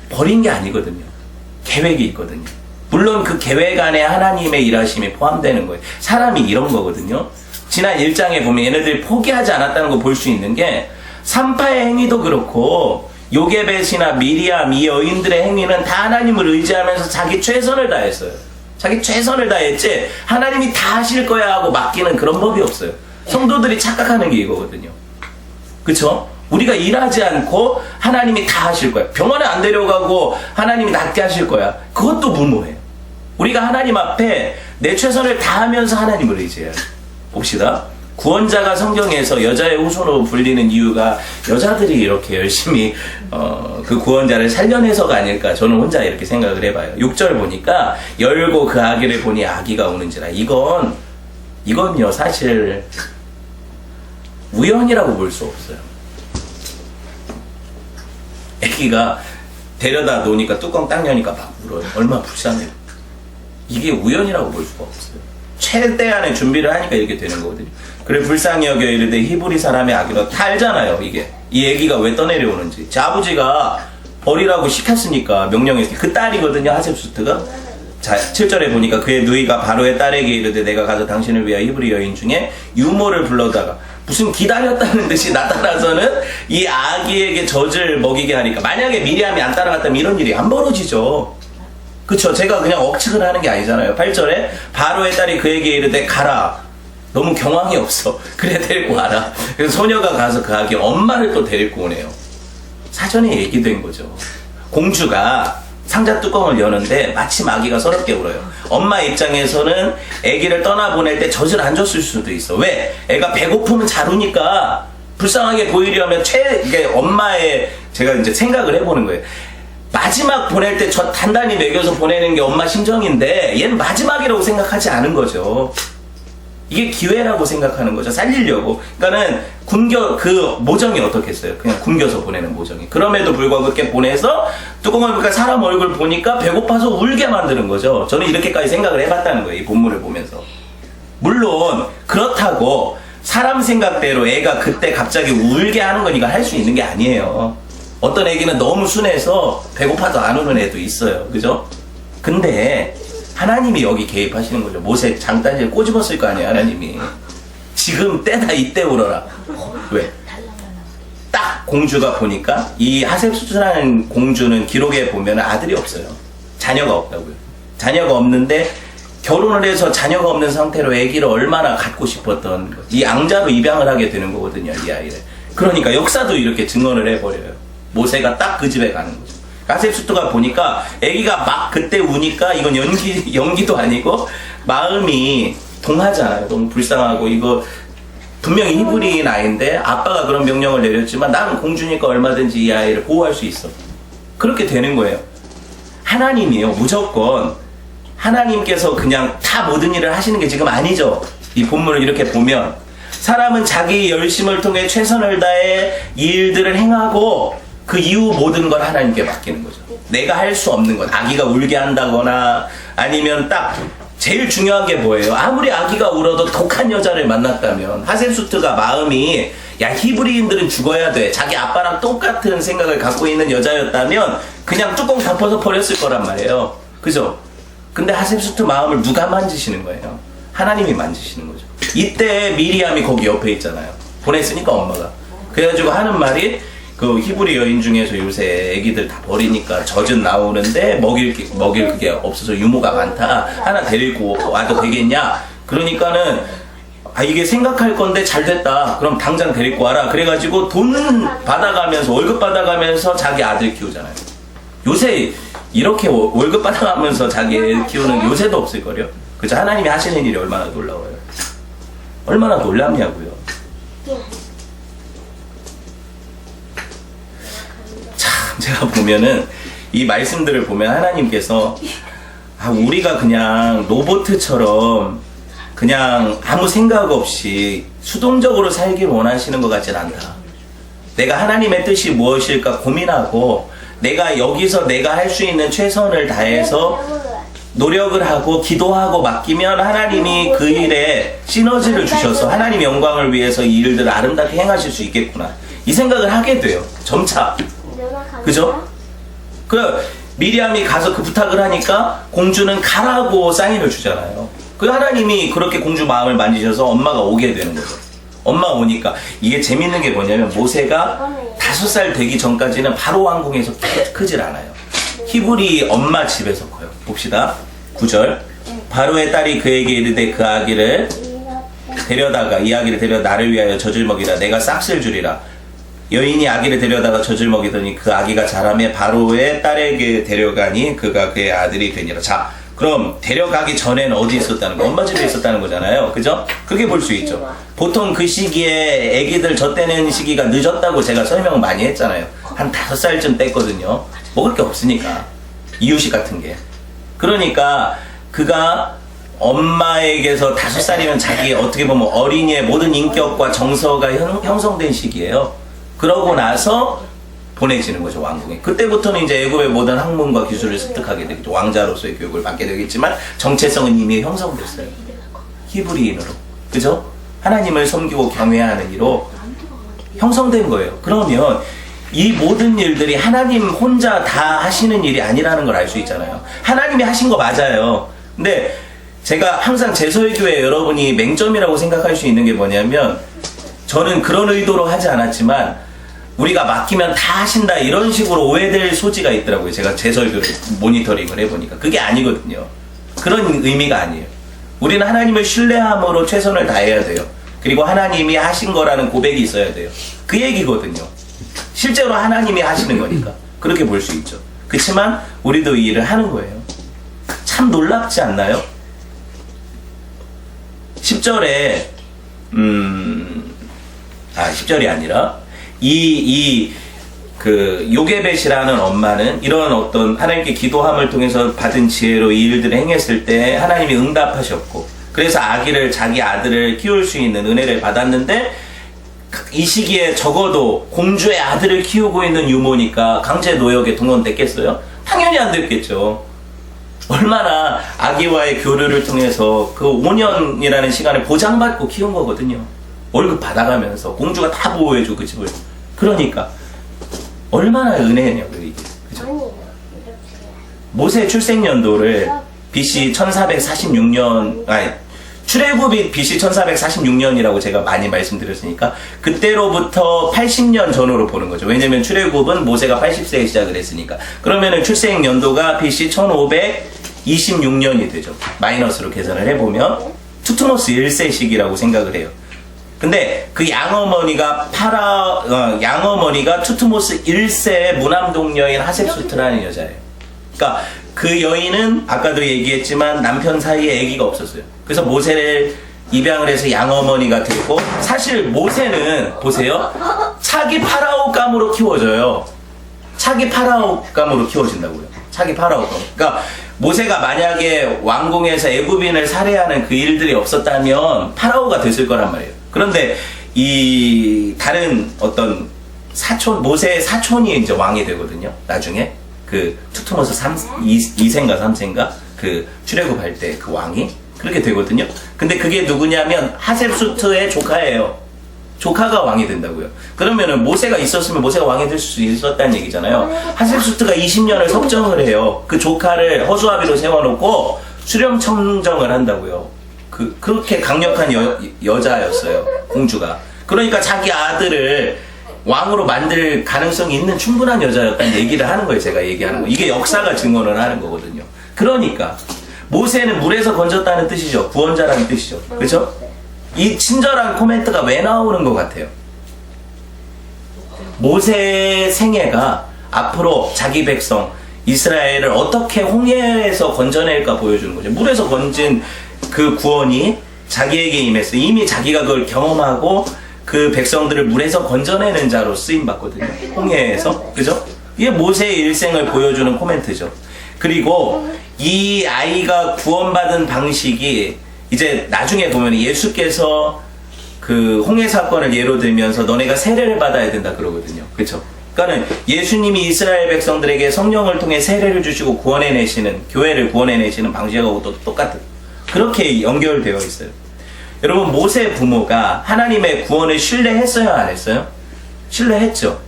버린 게 아니거든요. 계획이 있거든요. 물론 그 계획 안에 하나님의 일하심이 포함되는 거예요. 사람이 이런 거거든요. 지난 1장에 보면 얘네들이 포기하지 않았다는 걸 볼 수 있는 게, 산파의 행위도 그렇고 요게벳이나 미리암, 이 여인들의 행위는 다 하나님을 의지하면서 자기 최선을 다했어요. 자기 최선을 다했지 하나님이 다 하실 거야 하고 맡기는 그런 법이 없어요. 성도들이 착각하는 게 이거거든요. 그쵸? 우리가 일하지 않고 하나님이 다 하실 거야. 병원에 안 데려가고 하나님이 낫게 하실 거야. 그것도 무모해요. 우리가 하나님 앞에 내 최선을 다하면서 하나님을 의지해요. 봅시다. 구원자가 성경에서 여자의 후손으로 불리는 이유가 여자들이 이렇게 열심히 그 구원자를 살려내서가 아닐까, 저는 혼자 이렇게 생각을 해봐요. 6절 보니까 열고 그 아기를 보니 아기가 우는지라. 이건요 사실 우연이라고 볼 수 없어요. 아기가 데려다 놓으니까 뚜껑 딱 여니까 막 울어요. 얼마나 불쌍해요. 이게 우연이라고 볼 수가 없어요. 최대한의 준비를 하니까 이렇게 되는 거거든요. 그래 불쌍히 여겨 이르되 히브리 사람의 아기로 다 알잖아요. 이게 이 애기가 왜 떠내려오는지. 제 아버지가 버리라고 시켰으니까 명령했어요. 그 딸이거든요, 하셉수트가. 자, 7절에 보니까 그의 누이가 바로의 딸에게 이르되 내가 가서 당신을 위하여 히브리 여인 중에 유모를 불러다가, 무슨 기다렸다는 듯이 나타나서는 이 아기에게 젖을 먹이게 하니까, 만약에 미리암이 안 따라갔다면 이런 일이 안 벌어지죠. 그쵸? 제가 그냥 억측을 하는 게 아니잖아요. 8절에 바로의 딸이 그에게 이르되 가라. 너무 경황이 없어. 그래 데리고 와라. 그래서 소녀가 가서 그 아기 엄마를 또 데리고 오네요. 사전에 얘기된 거죠. 공주가 상자 뚜껑을 여는데 마침 아기가 서럽게 울어요. 엄마 입장에서는 아기를 떠나보낼 때 젖을 안 줬을 수도 있어. 왜? 애가 배고프면 잘 우니까 불쌍하게 보이려면 이게 엄마의, 제가 이제 생각을 해보는 거예요. 마지막 보낼 때 저 단단히 먹여서 보내는 게 엄마 심정인데 얘는 마지막이라고 생각하지 않은 거죠. 이게 기회라고 생각하는 거죠. 살리려고. 그러니까는 그 모정이 어떻겠어요? 그냥 굶겨서 보내는 모정이. 그럼에도 불구하고 그렇게 보내서 뚜껑을 보니까 사람 얼굴 보니까 배고파서 울게 만드는 거죠. 저는 이렇게까지 생각을 해봤다는 거예요. 이 본문을 보면서. 물론 그렇다고 사람 생각대로 애가 그때 갑자기 울게 하는 건 이거 할 수 있는 게 아니에요. 어떤 애기는 너무 순해서 배고파도 안 우는 애도 있어요. 그죠? 근데 하나님이 여기 개입하시는 거죠. 모세 장단지를 꼬집었을 거 아니에요, 하나님이. 지금 때다 이때 울어라. 왜? 딱 공주가 보니까 이 하셉수트라는 공주는 기록에 보면 아들이 없어요. 자녀가 없다고요. 자녀가 없는데 결혼을 해서 자녀가 없는 상태로 아기를 얼마나 갖고 싶었던 거. 이 앙자로 입양을 하게 되는 거거든요, 이 아이를. 그러니까 역사도 이렇게 증언을 해버려요. 모세가 딱 그 집에 가는 거죠. 하셉수트가 보니까 아기가 막 그때 우니까 이건 연기도 아니고 마음이 동하잖아요. 너무 불쌍하고 이거 분명히 히브리인 아이인데 아빠가 그런 명령을 내렸지만 나는 공주니까 얼마든지 이 아이를 보호할 수 있어. 그렇게 되는 거예요. 하나님이요, 무조건 하나님께서 그냥 다 모든 일을 하시는 게 지금 아니죠. 이 본문을 이렇게 보면 사람은 자기 열심을 통해 최선을 다해 이 일들을 행하고 그 이후 모든 걸 하나님께 맡기는 거죠. 내가 할 수 없는 건 아기가 울게 한다거나 아니면 딱 제일 중요한 게 뭐예요? 아무리 아기가 울어도 독한 여자를 만났다면 하셉수트가 마음이 야 히브리인들은 죽어야 돼. 자기 아빠랑 똑같은 생각을 갖고 있는 여자였다면 그냥 뚜껑 덮어서 버렸을 거란 말이에요. 그죠? 근데 하셉수트 마음을 누가 만지시는 거예요? 하나님이 만지시는 거죠. 이때 미리암이 거기 옆에 있잖아요. 보냈으니까 엄마가. 그래가지고 하는 말이 그 히브리 여인 중에서 요새 애기들 다 버리니까 젖은 나오는데 먹일 그게 없어서 유모가 많다. 하나 데리고 와도 되겠냐? 그러니까는 아 이게 생각할 건데 잘 됐다. 그럼 당장 데리고 와라. 그래가지고 돈 받아가면서 월급 받아가면서 자기 아들 키우잖아요. 요새 이렇게 월급 받아가면서 자기 애 키우는 요새도 없을걸요. 그죠? 하나님이 하시는 일이 얼마나 놀라워요. 얼마나 놀랍냐고요. 제가 보면은 이 말씀들을 보면 하나님께서 우리가 그냥 로봇처럼 그냥 아무 생각 없이 수동적으로 살길 원하시는 것 같진 않다. 내가 하나님의 뜻이 무엇일까 고민하고 내가 여기서 내가 할 수 있는 최선을 다해서 노력을 하고 기도하고 맡기면 하나님이 그 일에 시너지를 주셔서 하나님 영광을 위해서 이 일들을 아름답게 행하실 수 있겠구나. 이 생각을 하게 돼요. 점차. 그죠? 그 미리암이 가서 그 부탁을 하니까 공주는 가라고 사인을 주잖아요. 그 하나님이 그렇게 공주 마음을 만지셔서 엄마가 오게 되는 거죠. 엄마가 오니까 이게 재밌는 게 뭐냐면 모세가 5살 되기 전까지는 바로 왕궁에서 크질 않아요. 히브리 엄마 집에서 커요. 봅시다. 9절. 바로의 딸이 그에게 이르되 그 아기를 데려다가 이 아기를 데려 나를 위하여 젖을 먹이라. 내가 싹쓸 주리라. 여인이 아기를 데려다가 젖을 먹이더니 그 아기가 자라매 바로의 딸에게 데려가니 그가 그의 아들이 되니라. 자, 그럼 데려가기 전에는 어디 있었다는 거? 엄마 집에 있었다는 거잖아요. 그죠? 그렇게 볼 수 있죠. 보통 그 시기에 아기들 젖대는 시기가 늦었다고 제가 설명을 많이 했잖아요. 한 5살쯤 뗐거든요. 먹을 게 없으니까. 이유식 같은 게. 그러니까 그가 엄마에게서 5살이면 자기 어떻게 보면 어린이의 모든 인격과 정서가 형성된 시기예요. 그러고 나서 보내지는 거죠, 왕궁에. 그때부터는 이제 애굽의 모든 학문과 기술을 습득하게 되겠죠. 왕자로서의 교육을 받게 되겠지만 정체성은 이미 형성됐어요. 히브리인으로. 그죠? 하나님을 섬기고 경외하는 이로 형성된 거예요. 그러면 이 모든 일들이 하나님 혼자 다 하시는 일이 아니라는 걸 알 수 있잖아요. 하나님이 하신 거 맞아요. 근데 제가 항상 제 설교에 여러분이 맹점이라고 생각할 수 있는 게 뭐냐면 저는 그런 의도로 하지 않았지만 우리가 맡기면 다 하신다 이런 식으로 오해될 소지가 있더라고요. 제가 제 설교를 모니터링을 해보니까 그게 아니거든요. 그런 의미가 아니에요. 우리는 하나님을 신뢰함으로 최선을 다해야 돼요. 그리고 하나님이 하신 거라는 고백이 있어야 돼요. 그 얘기거든요. 실제로 하나님이 하시는 거니까 그렇게 볼 수 있죠. 그렇지만 우리도 이 일을 하는 거예요. 참 놀랍지 않나요? 10절에 10절이 아니라 요게벳이라는 엄마는 이런 어떤 하나님께 기도함을 통해서 받은 지혜로 이 일들을 행했을 때 하나님이 응답하셨고 그래서 자기 아들을 키울 수 있는 은혜를 받았는데 이 시기에 적어도 공주의 아들을 키우고 있는 유모니까 강제 노역에 동원됐겠어요? 당연히 안 됐겠죠. 얼마나 아기와의 교류를 통해서 그 5년이라는 시간을 보장받고 키운 거거든요. 월급 받아가면서 공주가 다 보호해줘 그 집을. 그러니까 얼마나 은혜냐고요 이게. 그죠? 모세 출생 연도를 BC 1446년 출애굽이 BC 1446년이라고 제가 많이 말씀드렸으니까 그때로부터 80년 전으로 보는 거죠. 왜냐면 출애굽은 모세가 80세에 시작을 했으니까. 그러면은 출생 연도가 BC 1526년이 되죠. 마이너스로 계산을 해보면 투트모스 1세식이라고 생각을 해요. 근데 그 양어머니가 양어머니가 투트모스 1세의 무남동 여인 하셉수트라는 여자예요. 그러니까 그 여인은 아까도 얘기했지만 남편 사이에 아기가 없었어요. 그래서 모세를 입양을 해서 양어머니가 되고, 사실 모세는 보세요, 차기 파라오감으로 키워져요. 차기 파라오감으로 키워진다고요. 차기 파라오감. 그러니까 모세가 만약에 왕궁에서 애굽인을 살해하는 그 일들이 없었다면 파라오가 됐을 거란 말이에요. 그런데 이 다른 어떤 사촌, 모세의 사촌이 이제 왕이 되거든요. 나중에 그 투트모스 2세인가 3세인가 그 출애굽할 때 그 왕이 그렇게 되거든요. 근데 그게 누구냐면 하셉수트의 조카예요. 조카가 왕이 된다고요. 그러면은 모세가 있었으면 모세가 왕이 될 수 있었다는 얘기잖아요. 하셉수트가 20년을 섭정을 해요. 그 조카를 허수아비로 세워놓고 수령 청정을 한다고요. 그렇게 강력한 여자였어요, 공주가. 그러니까 자기 아들을 왕으로 만들 가능성이 있는 충분한 여자였다는 얘기를 하는 거예요. 제가 얘기하는 거. 이게 역사가 증언을 하는 거거든요. 그러니까 모세는 물에서 건졌다는 뜻이죠. 구원자라는 뜻이죠. 그렇죠? 이 친절한 코멘트가 왜 나오는 것 같아요? 모세의 생애가 앞으로 자기 백성 이스라엘을 어떻게 홍해에서 건져낼까 보여주는 거죠. 물에서 건진 그 구원이 자기에게 임했어요. 이미 자기가 그걸 경험하고 그 백성들을 물에서 건져내는 자로 쓰임받거든요. 홍해에서. 그죠? 이게 모세의 일생을 보여주는 코멘트죠. 그리고 이 아이가 구원받은 방식이 이제 나중에 보면 예수께서 그 홍해 사건을 예로 들면서 너네가 세례를 받아야 된다 그러거든요. 그렇죠? 그러니까는 예수님이 이스라엘 백성들에게 성령을 통해 세례를 주시고 구원해내시는, 교회를 구원해내시는 방식하고 또 똑같은, 그렇게 연결되어 있어요. 여러분, 모세 부모가 하나님의 구원을 신뢰했어요, 안 했어요? 신뢰했죠.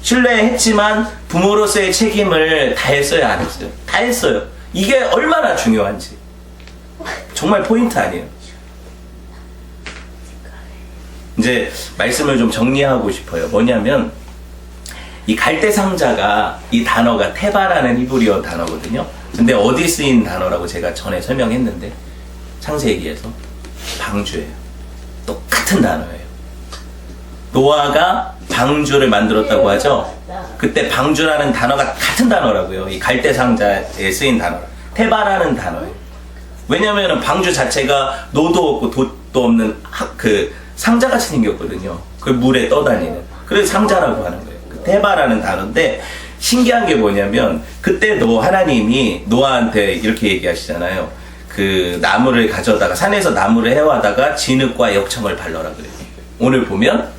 신뢰했지만 부모로서의 책임을 다했어요, 안 했어요? 다 했어요. 이게 얼마나 중요한지. 정말 포인트 아니에요. 이제 말씀을 좀 정리하고 싶어요. 뭐냐면 이 갈대상자가, 이 단어가 테바라는 히브리어 단어거든요. 근데 어디 쓰인 단어라고 제가 전에 설명했는데 창세기에서 방주예요. 똑같은 단어예요. 노아가 방주를 만들었다고 하죠. 그때 방주라는 단어가 같은 단어라고요. 이 갈대상자에 쓰인 단어, 테바라는 단어예요. 왜냐면은 방주 자체가 노도 없고 돛도 없는 그 상자같이 생겼거든요. 그 물에 떠다니는. 그래서 상자라고 하는 거예요. 그 테바라는 단어인데 신기한 게 뭐냐면 그때도 하나님이 노아한테 이렇게 얘기하시잖아요. 그 나무를 가져다가 산에서 나무를 해와다가 진흙과 역청을 발라라 그래요. 오늘 보면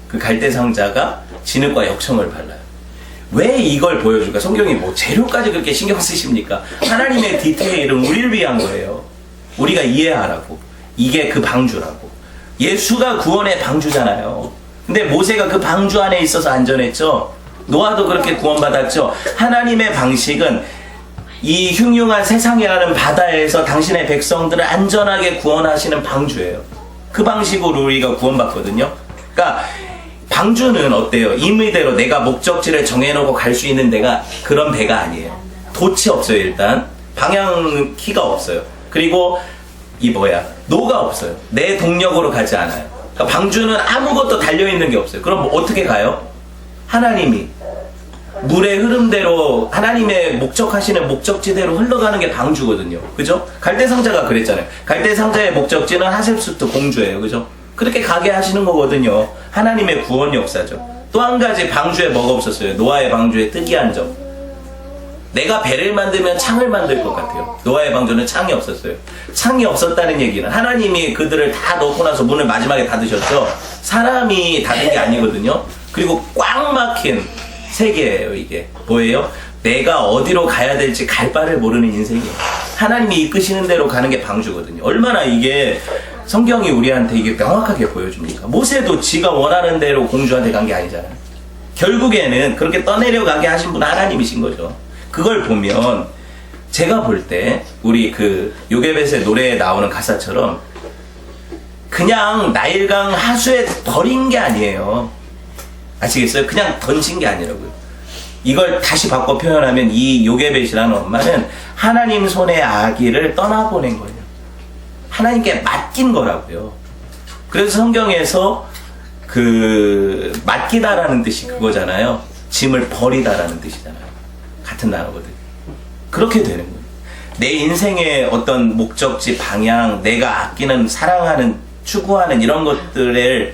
그 갈대상자가 진흙과 역청을 발라요. 왜 이걸 보여줄까? 성경이 뭐 재료까지 그렇게 신경 쓰십니까? 하나님의 디테일은 우리를 위한 거예요. 우리가 이해하라고. 이게 그 방주라고. 예수가 구원의 방주잖아요. 근데 모세가 그 방주 안에 있어서 안전했죠. 노아도 그렇게 구원받았죠. 하나님의 방식은 이 흉흉한 세상이라는 바다에서 당신의 백성들을 안전하게 구원하시는 방주예요. 그 방식으로 우리가 구원받거든요. 그러니까 방주는 어때요? 임의대로 내가 목적지를 정해놓고 갈 수 있는 데가 그런 배가 아니에요. 돛이 없어요. 일단 방향키가 없어요. 그리고 노가 없어요. 내 동력으로 가지 않아요. 그러니까 방주는 아무것도 달려있는 게 없어요. 그럼 뭐 어떻게 가요? 하나님이 물의 흐름대로 하나님의 목적하시는 목적지대로 흘러가는 게 방주거든요. 그죠? 갈대상자가 그랬잖아요. 갈대상자의 목적지는 하셉수트 공주예요. 그죠? 그렇게 가게 하시는 거거든요. 하나님의 구원 역사죠. 또 한 가지 방주에 뭐가 없었어요? 노아의 방주에 특이한 점. 내가 배를 만들면 창을 만들 것 같아요. 노아의 방주는 창이 없었어요. 창이 없었다는 얘기는 하나님이 그들을 다 넣고 나서 문을 마지막에 닫으셨죠. 사람이 닫은 게 아니거든요. 그리고 꽉 막힌 세계예요. 이게 뭐예요? 내가 어디로 가야 될지 갈 바를 모르는 인생이에요. 하나님이 이끄시는 대로 가는 게 방주거든요. 얼마나 이게 성경이 우리한테 이게 명확하게 보여줍니까? 모세도 지가 원하는 대로 공주한테 간 게 아니잖아요. 결국에는 그렇게 떠내려가게 하신 분 하나님이신 거죠. 그걸 보면 제가 볼 때 우리 그 요게벳의 노래에 나오는 가사처럼 그냥 나일강 하수에 버린 게 아니에요. 아시겠어요? 그냥 던진 게 아니라고요. 이걸 다시 바꿔 표현하면 이 요게벳이라는 엄마는 하나님 손의 아기를 떠나보낸 거예요. 하나님께 맡긴 거라고요. 그래서 성경에서 그 맡기다라는 뜻이 그거잖아요. 짐을 버리다라는 뜻이잖아요. 같은 단어거든요. 그렇게 되는 거예요. 내 인생의 어떤 목적지, 방향, 내가 아끼는, 사랑하는, 추구하는 이런 것들을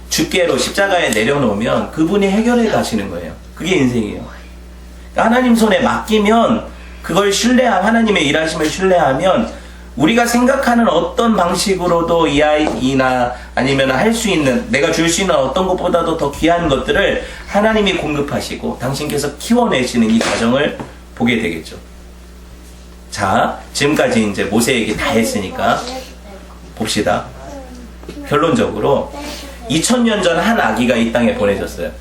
주께로 십자가에 내려놓으면 그분이 해결해 가시는 거예요. 그게 인생이에요. 하나님 손에 맡기면 그걸 신뢰하면, 하나님의 일하심을 신뢰하면 우리가 생각하는 어떤 방식으로도 이 아이나 아니면 할 수 있는, 내가 줄 수 있는 어떤 것보다도 더 귀한 것들을 하나님이 공급하시고 당신께서 키워내시는 이 과정을 보게 되겠죠. 자, 지금까지 이제 모세 얘기 다 했으니까 봅시다. 결론적으로 2000년 전 한 아기가 이 땅에 보내졌어요.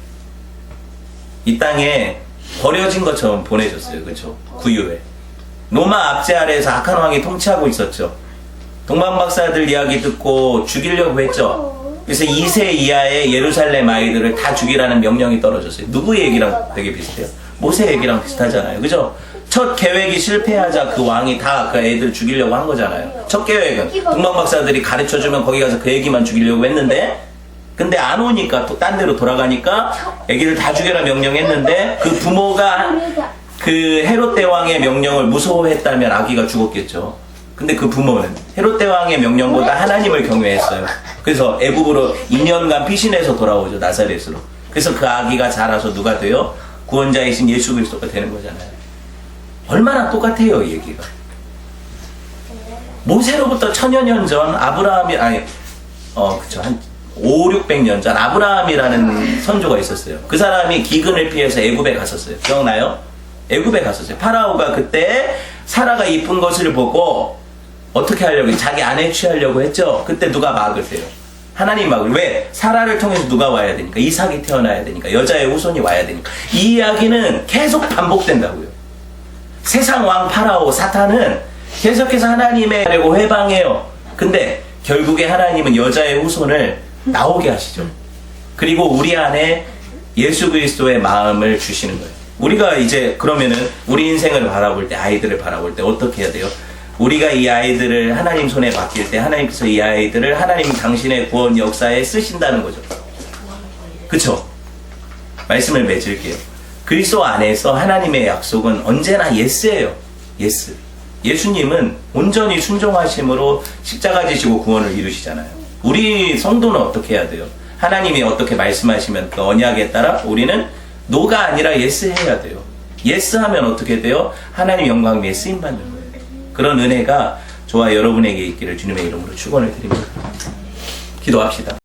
이 땅에 버려진 것처럼 보내졌어요. 그렇죠? 구유에. 로마 압제 아래에서 악한 왕이 통치하고 있었죠. 동방박사들 이야기 듣고 죽이려고 했죠. 그래서 2세 이하의 예루살렘 아이들을 다 죽이라는 명령이 떨어졌어요. 누구 얘기랑 되게 비슷해요? 모세 얘기랑 비슷하잖아요. 그죠? 첫 계획이 실패하자 그 왕이 다 그 애들 죽이려고 한 거잖아요. 첫 계획은 동방박사들이 가르쳐주면 거기 가서 그 애기만 죽이려고 했는데, 근데 안 오니까 또 딴 데로 돌아가니까 애기를 다 죽여라 명령했는데 그 부모가 그 헤롯 대왕의 명령을 무서워했다면 아기가 죽었겠죠. 근데 그 부모는 헤롯 대왕의 명령보다 하나님을 경외했어요. 그래서 애굽으로 2년간 피신해서 돌아오죠. 나사렛으로. 그래서 그 아기가 자라서 누가 돼요? 구원자이신 예수 그리스도가 되는 거잖아요. 얼마나 똑같아요, 이 얘기가. 모세로부터 1000여 전 아브라함이, 그쵸. 한 500~600년 전 아브라함이라는 선조가 있었어요. 그 사람이 기근을 피해서 애굽에 갔었어요. 기억나요? 애굽에 갔었어요. 파라오가 그때 사라가 이쁜 것을 보고 어떻게 하려고, 자기 아내 취하려고 했죠. 그때 누가 막으세요? 하나님 막을. 왜? 사라를 통해서 누가 와야 되니까. 이삭이 태어나야 되니까. 여자의 후손이 와야 되니까. 이 이야기는 계속 반복된다고요. 세상 왕 파라오 사탄은 계속해서 하나님의 하려고 회방해요. 근데 결국에 하나님은 여자의 후손을 나오게 하시죠. 그리고 우리 안에 예수 그리스도의 마음을 주시는 거예요. 우리가 이제 그러면은 우리 인생을 바라볼 때, 아이들을 바라볼 때 어떻게 해야 돼요? 우리가 이 아이들을 하나님 손에 맡길 때 하나님께서 이 아이들을 하나님 당신의 구원 역사에 쓰신다는 거죠. 그쵸? 말씀을 맺을게요. 그리스도 안에서 하나님의 약속은 언제나 예스예요. 예스. 예수님은 온전히 순종하심으로 십자가 지시고 구원을 이루시잖아요. 우리 성도는 어떻게 해야 돼요? 하나님이 어떻게 말씀하시면 그 언약에 따라 우리는 노가 아니라 예스 해야 돼요. 예스 하면 어떻게 돼요? 하나님 영광에 쓰임 받는 거예요. 그런 은혜가 저와 여러분에게 있기를 주님의 이름으로 축원을 드립니다. 기도합시다.